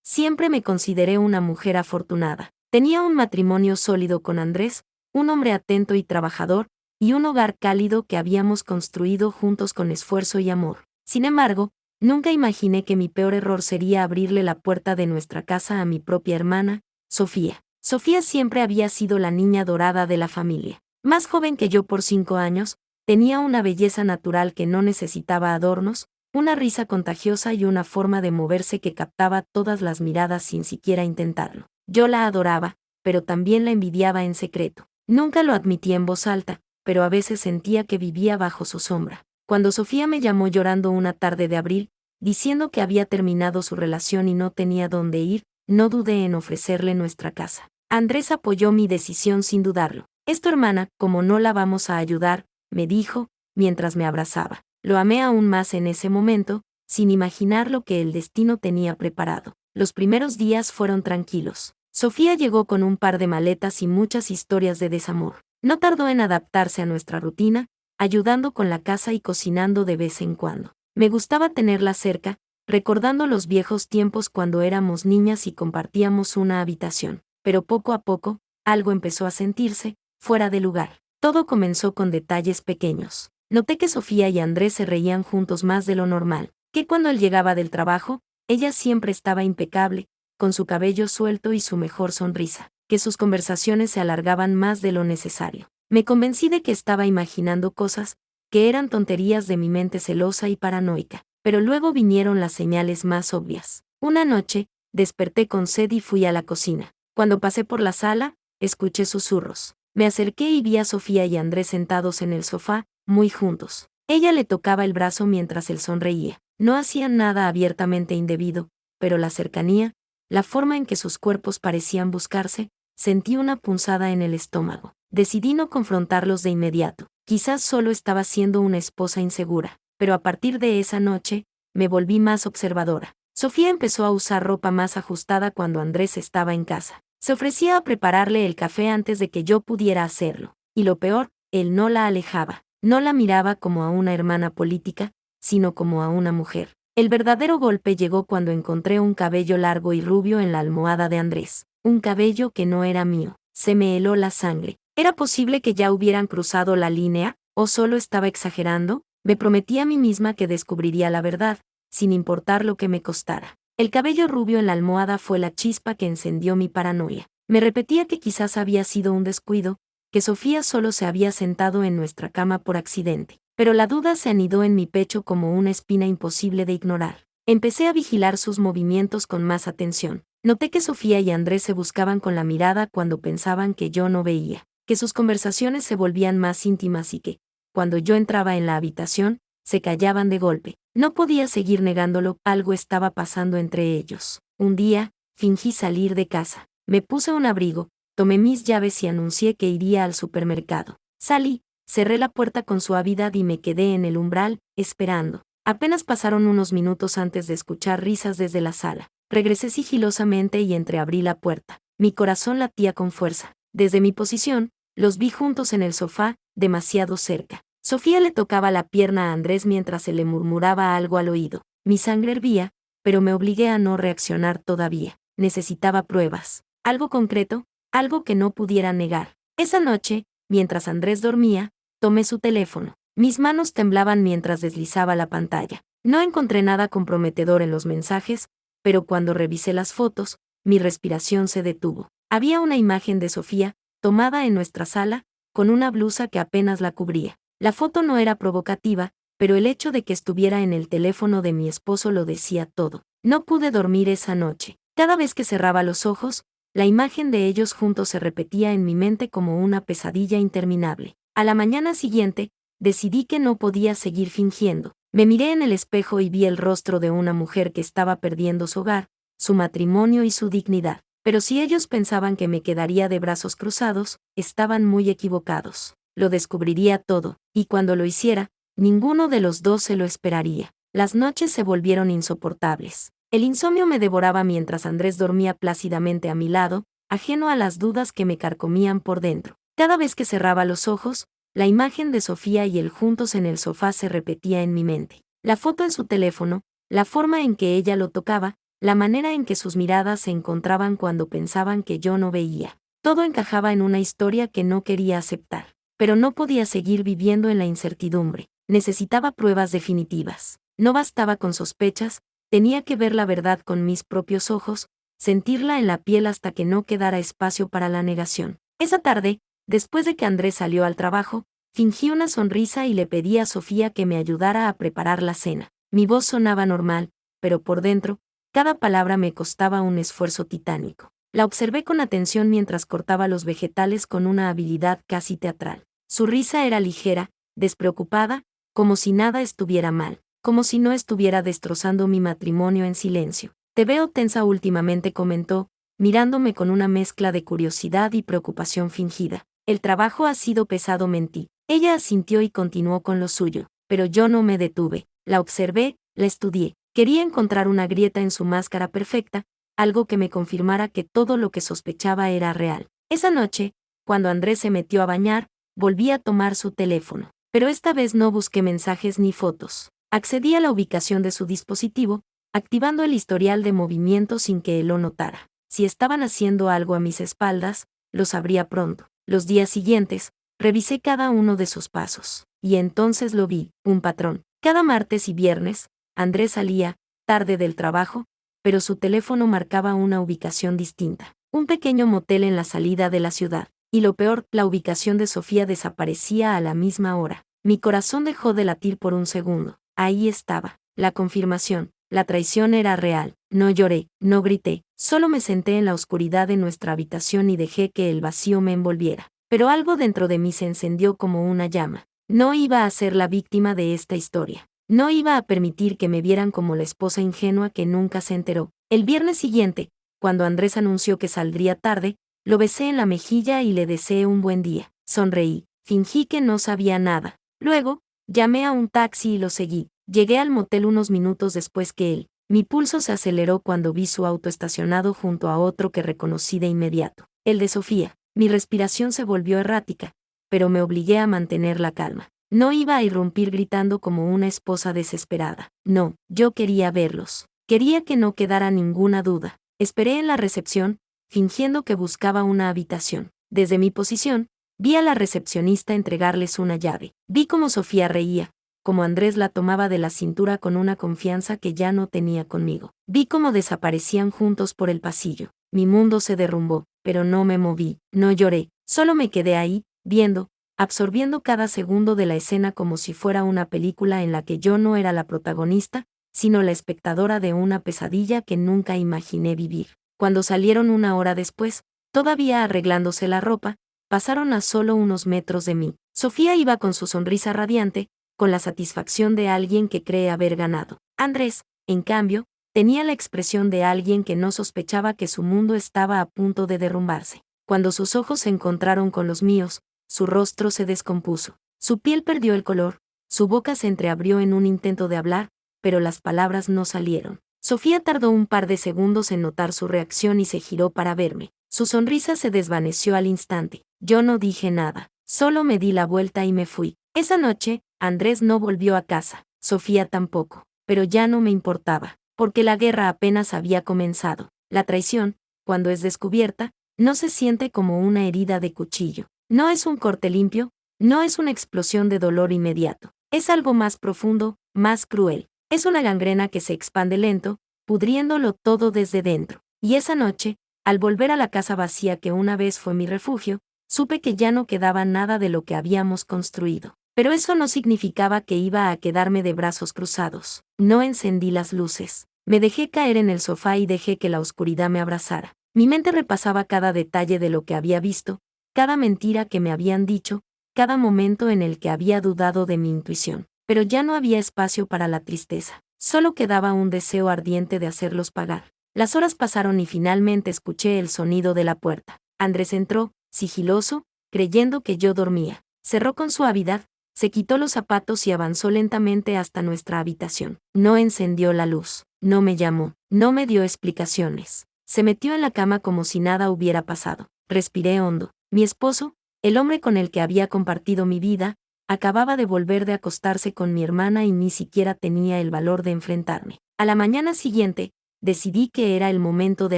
Siempre me consideré una mujer afortunada. Tenía un matrimonio sólido con Andrés, un hombre atento y trabajador, y un hogar cálido que habíamos construido juntos con esfuerzo y amor. Sin embargo, nunca imaginé que mi peor error sería abrirle la puerta de nuestra casa a mi propia hermana, Sofía. Sofía siempre había sido la niña dorada de la familia. Más joven que yo por 5 años, tenía una belleza natural que no necesitaba adornos, una risa contagiosa y una forma de moverse que captaba todas las miradas sin siquiera intentarlo. Yo la adoraba, pero también la envidiaba en secreto. Nunca lo admitía en voz alta, pero a veces sentía que vivía bajo su sombra. Cuando Sofía me llamó llorando una tarde de abril, diciendo que había terminado su relación y no tenía dónde ir, no dudé en ofrecerle nuestra casa. Andrés apoyó mi decisión sin dudarlo. «Es tu hermana, como no la vamos a ayudar», me dijo, mientras me abrazaba. Lo amé aún más en ese momento, sin imaginar lo que el destino tenía preparado. Los primeros días fueron tranquilos. Sofía llegó con un par de maletas y muchas historias de desamor. No tardó en adaptarse a nuestra rutina, ayudando con la casa y cocinando de vez en cuando. Me gustaba tenerla cerca, recordando los viejos tiempos cuando éramos niñas y compartíamos una habitación. Pero poco a poco, algo empezó a sentirse fuera de lugar. Todo comenzó con detalles pequeños. Noté que Sofía y Andrés se reían juntos más de lo normal, que cuando él llegaba del trabajo, ella siempre estaba impecable, con su cabello suelto y su mejor sonrisa, que sus conversaciones se alargaban más de lo necesario. Me convencí de que estaba imaginando cosas, que eran tonterías de mi mente celosa y paranoica, pero luego vinieron las señales más obvias. Una noche, desperté con sed y fui a la cocina. Cuando pasé por la sala, escuché susurros. Me acerqué y vi a Sofía y Andrés sentados en el sofá, muy juntos. Ella le tocaba el brazo mientras él sonreía. No hacían nada abiertamente indebido, pero la cercanía, la forma en que sus cuerpos parecían buscarse, sentí una punzada en el estómago. Decidí no confrontarlos de inmediato. Quizás solo estaba siendo una esposa insegura, pero a partir de esa noche, me volví más observadora. Sofía empezó a usar ropa más ajustada cuando Andrés estaba en casa. Se ofrecía a prepararle el café antes de que yo pudiera hacerlo. Y lo peor, él no la alejaba. No la miraba como a una hermana política, sino como a una mujer. El verdadero golpe llegó cuando encontré un cabello largo y rubio en la almohada de Andrés. Un cabello que no era mío. Se me heló la sangre. ¿Era posible que ya hubieran cruzado la línea, o solo estaba exagerando? Me prometí a mí misma que descubriría la verdad, sin importar lo que me costara. El cabello rubio en la almohada fue la chispa que encendió mi paranoia. Me repetía que quizás había sido un descuido, que Sofía solo se había sentado en nuestra cama por accidente. Pero la duda se anidó en mi pecho como una espina imposible de ignorar. Empecé a vigilar sus movimientos con más atención. Noté que Sofía y Andrés se buscaban con la mirada cuando pensaban que yo no veía, que sus conversaciones se volvían más íntimas y que, cuando yo entraba en la habitación, se callaban de golpe. No podía seguir negándolo, algo estaba pasando entre ellos. Un día, fingí salir de casa. Me puse un abrigo, tomé mis llaves y anuncié que iría al supermercado. Salí, cerré la puerta con suavidad y me quedé en el umbral, esperando. Apenas pasaron unos minutos antes de escuchar risas desde la sala. Regresé sigilosamente y entreabrí la puerta. Mi corazón latía con fuerza. Desde mi posición, los vi juntos en el sofá, demasiado cerca. Sofía le tocaba la pierna a Andrés mientras se le murmuraba algo al oído. Mi sangre hervía, pero me obligué a no reaccionar todavía. Necesitaba pruebas. Algo concreto, algo que no pudiera negar. Esa noche, mientras Andrés dormía, tomé su teléfono. Mis manos temblaban mientras deslizaba la pantalla. No encontré nada comprometedor en los mensajes, pero cuando revisé las fotos, mi respiración se detuvo. Había una imagen de Sofía, tomada en nuestra sala, con una blusa que apenas la cubría. La foto no era provocativa, pero el hecho de que estuviera en el teléfono de mi esposo lo decía todo. No pude dormir esa noche. Cada vez que cerraba los ojos, la imagen de ellos juntos se repetía en mi mente como una pesadilla interminable. A la mañana siguiente, decidí que no podía seguir fingiendo. Me miré en el espejo y vi el rostro de una mujer que estaba perdiendo su hogar, su matrimonio y su dignidad. Pero si ellos pensaban que me quedaría de brazos cruzados, estaban muy equivocados. Lo descubriría todo, y cuando lo hiciera, ninguno de los dos se lo esperaría. Las noches se volvieron insoportables. El insomnio me devoraba mientras Andrés dormía plácidamente a mi lado, ajeno a las dudas que me carcomían por dentro. Cada vez que cerraba los ojos, la imagen de Sofía y él juntos en el sofá se repetía en mi mente. La foto en su teléfono, la forma en que ella lo tocaba, la manera en que sus miradas se encontraban cuando pensaban que yo no veía. Todo encajaba en una historia que no quería aceptar. Pero no podía seguir viviendo en la incertidumbre. Necesitaba pruebas definitivas. No bastaba con sospechas, tenía que ver la verdad con mis propios ojos, sentirla en la piel hasta que no quedara espacio para la negación. Esa tarde, después de que Andrés salió al trabajo, fingí una sonrisa y le pedí a Sofía que me ayudara a preparar la cena. Mi voz sonaba normal, pero por dentro, cada palabra me costaba un esfuerzo titánico. La observé con atención mientras cortaba los vegetales con una habilidad casi teatral. Su risa era ligera, despreocupada, como si nada estuviera mal, como si no estuviera destrozando mi matrimonio en silencio. Te veo tensa últimamente, comentó, mirándome con una mezcla de curiosidad y preocupación fingida. El trabajo ha sido pesado, mentí. Ella asintió y continuó con lo suyo, pero yo no me detuve. La observé, la estudié. Quería encontrar una grieta en su máscara perfecta, algo que me confirmara que todo lo que sospechaba era real. Esa noche, cuando Andrés se metió a bañar, volví a tomar su teléfono. Pero esta vez no busqué mensajes ni fotos. Accedí a la ubicación de su dispositivo, activando el historial de movimiento sin que él lo notara. Si estaban haciendo algo a mis espaldas, lo sabría pronto. Los días siguientes, revisé cada uno de sus pasos. Y entonces lo vi, un patrón. Cada martes y viernes, Andrés salía, tarde del trabajo, pero su teléfono marcaba una ubicación distinta. Un pequeño motel en la salida de la ciudad. Y lo peor, la ubicación de Sofía desaparecía a la misma hora. Mi corazón dejó de latir por un segundo. Ahí estaba, la confirmación. La traición era real. No lloré, no grité, solo me senté en la oscuridad de nuestra habitación y dejé que el vacío me envolviera. Pero algo dentro de mí se encendió como una llama. No iba a ser la víctima de esta historia. No iba a permitir que me vieran como la esposa ingenua que nunca se enteró. El viernes siguiente, cuando Andrés anunció que saldría tarde, lo besé en la mejilla y le deseé un buen día. Sonreí, fingí que no sabía nada. Luego, llamé a un taxi y lo seguí. Llegué al motel unos minutos después que él. Mi pulso se aceleró cuando vi su auto estacionado junto a otro que reconocí de inmediato. El de Sofía. Mi respiración se volvió errática, pero me obligué a mantener la calma. No iba a irrumpir gritando como una esposa desesperada. No, yo quería verlos. Quería que no quedara ninguna duda. Esperé en la recepción, fingiendo que buscaba una habitación. Desde mi posición, vi a la recepcionista entregarles una llave. Vi cómo Sofía reía, cómo Andrés la tomaba de la cintura con una confianza que ya no tenía conmigo. Vi cómo desaparecían juntos por el pasillo. Mi mundo se derrumbó, pero no me moví, no lloré, solo me quedé ahí, viendo, absorbiendo cada segundo de la escena como si fuera una película en la que yo no era la protagonista, sino la espectadora de una pesadilla que nunca imaginé vivir. Cuando salieron una hora después, todavía arreglándose la ropa, pasaron a solo unos metros de mí. Sofía iba con su sonrisa radiante, con la satisfacción de alguien que cree haber ganado. Andrés, en cambio, tenía la expresión de alguien que no sospechaba que su mundo estaba a punto de derrumbarse. Cuando sus ojos se encontraron con los míos, su rostro se descompuso. Su piel perdió el color, su boca se entreabrió en un intento de hablar, pero las palabras no salieron. Sofía tardó un par de segundos en notar su reacción y se giró para verme. Su sonrisa se desvaneció al instante. Yo no dije nada, solo me di la vuelta y me fui. Esa noche, Andrés no volvió a casa, Sofía tampoco, pero ya no me importaba, porque la guerra apenas había comenzado. La traición, cuando es descubierta, no se siente como una herida de cuchillo. No es un corte limpio, no es una explosión de dolor inmediato. Es algo más profundo, más cruel. Es una gangrena que se expande lento, pudriéndolo todo desde dentro. Y esa noche, al volver a la casa vacía que una vez fue mi refugio, supe que ya no quedaba nada de lo que habíamos construido. Pero eso no significaba que iba a quedarme de brazos cruzados. No encendí las luces. Me dejé caer en el sofá y dejé que la oscuridad me abrazara. Mi mente repasaba cada detalle de lo que había visto, cada mentira que me habían dicho, cada momento en el que había dudado de mi intuición. Pero ya no había espacio para la tristeza. Solo quedaba un deseo ardiente de hacerlos pagar. Las horas pasaron y finalmente escuché el sonido de la puerta. Andrés entró, sigiloso, creyendo que yo dormía. Cerró con suavidad, se quitó los zapatos y avanzó lentamente hasta nuestra habitación. No encendió la luz, no me llamó, no me dio explicaciones. Se metió en la cama como si nada hubiera pasado. Respiré hondo. Mi esposo, el hombre con el que había compartido mi vida, acababa de volver de acostarse con mi hermana y ni siquiera tenía el valor de enfrentarme. A la mañana siguiente, decidí que era el momento de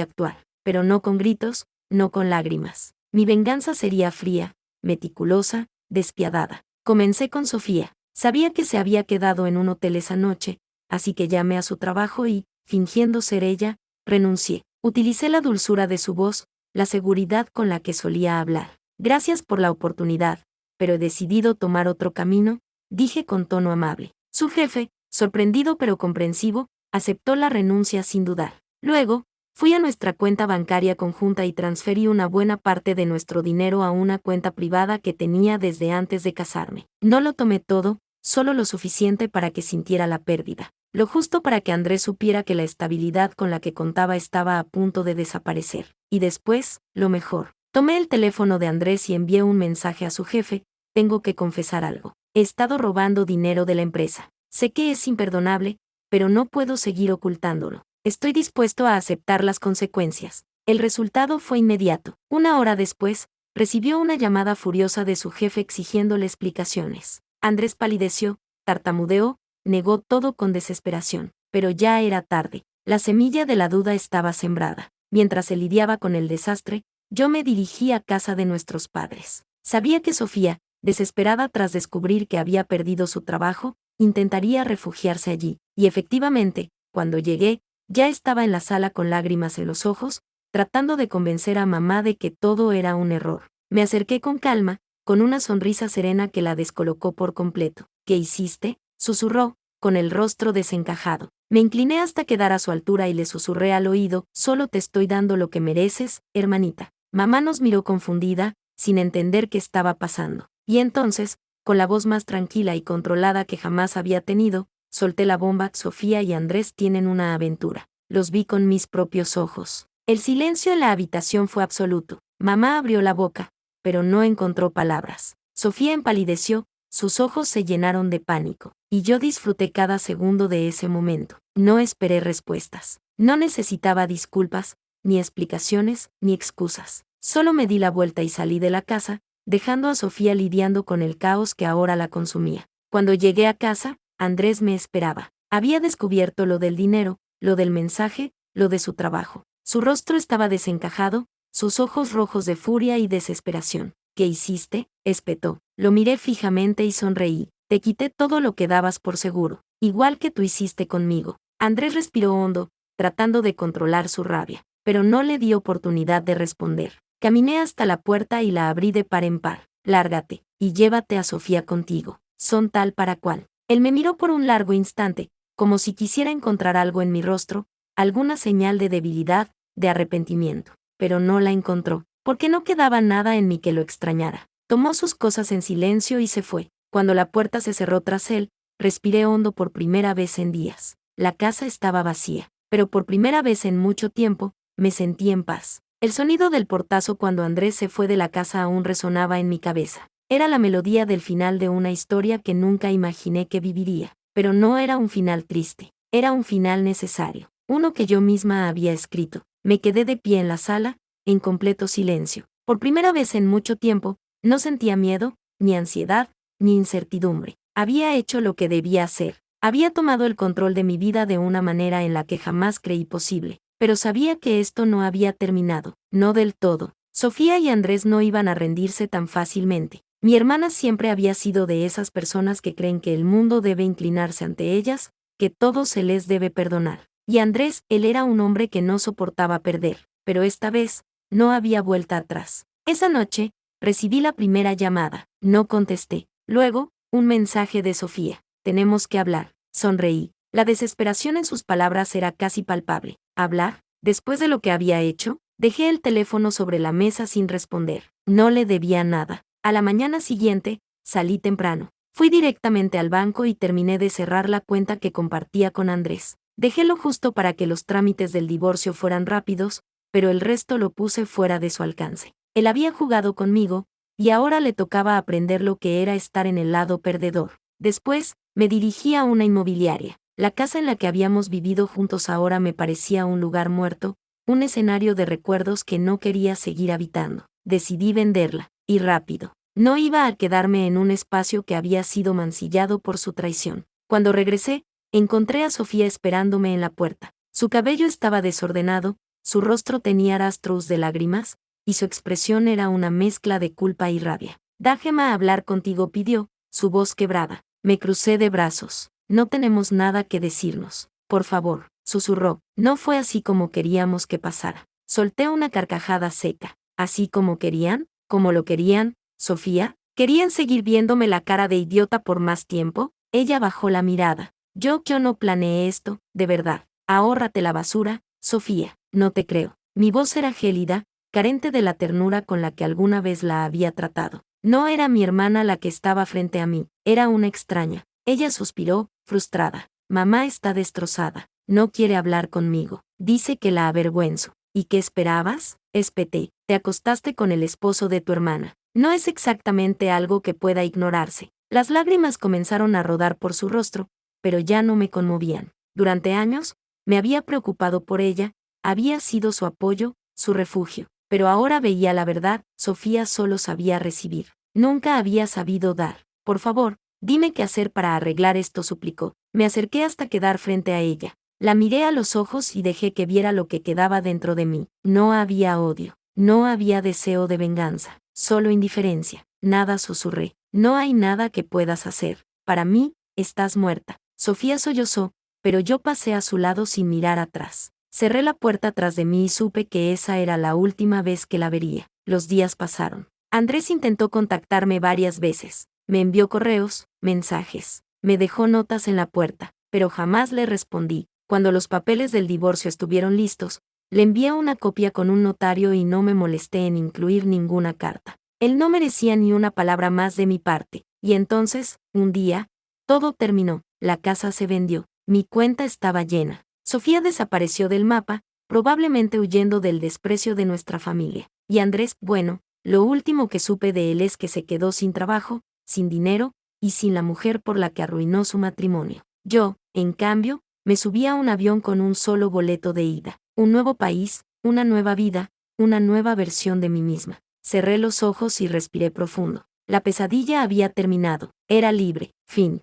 actuar, pero no con gritos, no con lágrimas. Mi venganza sería fría, meticulosa, despiadada. Comencé con Sofía. Sabía que se había quedado en un hotel esa noche, así que llamé a su trabajo y, fingiendo ser ella, renuncié. Utilicé la dulzura de su voz, la seguridad con la que solía hablar. Gracias por la oportunidad, pero he decidido tomar otro camino, dije con tono amable. Su jefe, sorprendido pero comprensivo, aceptó la renuncia sin dudar. Luego, fui a nuestra cuenta bancaria conjunta y transferí una buena parte de nuestro dinero a una cuenta privada que tenía desde antes de casarme. No lo tomé todo, solo lo suficiente para que sintiera la pérdida. Lo justo para que Andrés supiera que la estabilidad con la que contaba estaba a punto de desaparecer. Y después, lo mejor. Tomé el teléfono de Andrés y envié un mensaje a su jefe: tengo que confesar algo. He estado robando dinero de la empresa. Sé que es imperdonable, pero no puedo seguir ocultándolo. Estoy dispuesto a aceptar las consecuencias. El resultado fue inmediato. Una hora después, recibió una llamada furiosa de su jefe exigiéndole explicaciones. Andrés palideció, tartamudeó, negó todo con desesperación, pero ya era tarde. La semilla de la duda estaba sembrada. Mientras él lidiaba con el desastre, yo me dirigí a casa de nuestros padres. Sabía que Sofía, desesperada tras descubrir que había perdido su trabajo, intentaría refugiarse allí, y efectivamente, cuando llegué, ya estaba en la sala con lágrimas en los ojos, tratando de convencer a mamá de que todo era un error. Me acerqué con calma, con una sonrisa serena que la descolocó por completo. ¿Qué hiciste?, susurró, con el rostro desencajado. Me incliné hasta quedar a su altura y le susurré al oído: solo te estoy dando lo que mereces, hermanita. Mamá nos miró confundida, sin entender qué estaba pasando. Y entonces, con la voz más tranquila y controlada que jamás había tenido, solté la bomba: Sofía y Andrés tienen una aventura. Los vi con mis propios ojos. El silencio en la habitación fue absoluto. Mamá abrió la boca, pero no encontró palabras. Sofía empalideció, sus ojos se llenaron de pánico, y yo disfruté cada segundo de ese momento. No esperé respuestas. No necesitaba disculpas, ni explicaciones, ni excusas. Solo me di la vuelta y salí de la casa, dejando a Sofía lidiando con el caos que ahora la consumía. Cuando llegué a casa, Andrés me esperaba. Había descubierto lo del dinero, lo del mensaje, lo de su trabajo. Su rostro estaba desencajado, sus ojos rojos de furia y desesperación. ¿Qué hiciste?, espetó. Lo miré fijamente y sonreí. Te quité todo lo que dabas por seguro, igual que tú hiciste conmigo. Andrés respiró hondo, tratando de controlar su rabia, pero no le di oportunidad de responder. Caminé hasta la puerta y la abrí de par en par. Lárgate, y llévate a Sofía contigo. Son tal para cual. Él me miró por un largo instante, como si quisiera encontrar algo en mi rostro, alguna señal de debilidad, de arrepentimiento. Pero no la encontró, porque no quedaba nada en mí que lo extrañara. Tomó sus cosas en silencio y se fue. Cuando la puerta se cerró tras él, respiré hondo por primera vez en días. La casa estaba vacía, pero por primera vez en mucho tiempo, me sentí en paz. El sonido del portazo cuando Andrés se fue de la casa aún resonaba en mi cabeza. Era la melodía del final de una historia que nunca imaginé que viviría. Pero no era un final triste, era un final necesario, uno que yo misma había escrito. Me quedé de pie en la sala, en completo silencio. Por primera vez en mucho tiempo, no sentía miedo, ni ansiedad, ni incertidumbre. Había hecho lo que debía hacer. Había tomado el control de mi vida de una manera en la que jamás creí posible. Pero sabía que esto no había terminado, no del todo. Sofía y Andrés no iban a rendirse tan fácilmente. Mi hermana siempre había sido de esas personas que creen que el mundo debe inclinarse ante ellas, que todo se les debe perdonar. Y Andrés, él era un hombre que no soportaba perder, pero esta vez, no había vuelta atrás. Esa noche, recibí la primera llamada. No contesté. Luego, un mensaje de Sofía. Tenemos que hablar. Sonreí. La desesperación en sus palabras era casi palpable. ¿Hablar? Después de lo que había hecho, dejé el teléfono sobre la mesa sin responder. No le debía nada. A la mañana siguiente, salí temprano. Fui directamente al banco y terminé de cerrar la cuenta que compartía con Andrés. Dejé lo justo para que los trámites del divorcio fueran rápidos, pero el resto lo puse fuera de su alcance. Él había jugado conmigo, y ahora le tocaba aprender lo que era estar en el lado perdedor. Después, me dirigí a una inmobiliaria. La casa en la que habíamos vivido juntos ahora me parecía un lugar muerto, un escenario de recuerdos que no quería seguir habitando. Decidí venderla, y rápido. No iba a quedarme en un espacio que había sido mancillado por su traición. Cuando regresé, encontré a Sofía esperándome en la puerta. Su cabello estaba desordenado, su rostro tenía rastros de lágrimas, y su expresión era una mezcla de culpa y rabia. Déjame hablar contigo, pidió, su voz quebrada. Me crucé de brazos. No tenemos nada que decirnos. Por favor, susurró. No fue así como queríamos que pasara. Solté una carcajada seca. ¿Así como querían? ¿Como lo querían, Sofía? ¿Querían seguir viéndome la cara de idiota por más tiempo? Ella bajó la mirada. Yo no planeé esto, de verdad. Ahórrate la basura, Sofía. No te creo. Mi voz era gélida, carente de la ternura con la que alguna vez la había tratado. No era mi hermana la que estaba frente a mí, era una extraña. Ella suspiró, frustrada. Mamá está destrozada. No quiere hablar conmigo. Dice que la avergüenzo. ¿Y qué esperabas? Espeté. Te acostaste con el esposo de tu hermana. No es exactamente algo que pueda ignorarse. Las lágrimas comenzaron a rodar por su rostro, pero ya no me conmovían. Durante años, me había preocupado por ella, había sido su apoyo, su refugio. Pero ahora veía la verdad, Sofía solo sabía recibir. Nunca había sabido dar. Por favor, dime qué hacer para arreglar esto, suplicó. Me acerqué hasta quedar frente a ella. La miré a los ojos y dejé que viera lo que quedaba dentro de mí. No había odio. No había deseo de venganza. Solo indiferencia. Nada, susurré. No hay nada que puedas hacer. Para mí, estás muerta. Sofía sollozó, pero yo pasé a su lado sin mirar atrás. Cerré la puerta tras de mí y supe que esa era la última vez que la vería. Los días pasaron. Andrés intentó contactarme varias veces. Me envió correos, mensajes. Me dejó notas en la puerta, pero jamás le respondí. Cuando los papeles del divorcio estuvieron listos, le envié una copia con un notario y no me molesté en incluir ninguna carta. Él no merecía ni una palabra más de mi parte. Y entonces, un día, todo terminó. La casa se vendió. Mi cuenta estaba llena. Sofía desapareció del mapa, probablemente huyendo del desprecio de nuestra familia. Y Andrés, bueno, lo último que supe de él es que se quedó sin trabajo, sin dinero, y sin la mujer por la que arruinó su matrimonio. Yo, en cambio, me subí a un avión con un solo boleto de ida. Un nuevo país, una nueva vida, una nueva versión de mí misma. Cerré los ojos y respiré profundo. La pesadilla había terminado. Era libre. Fin.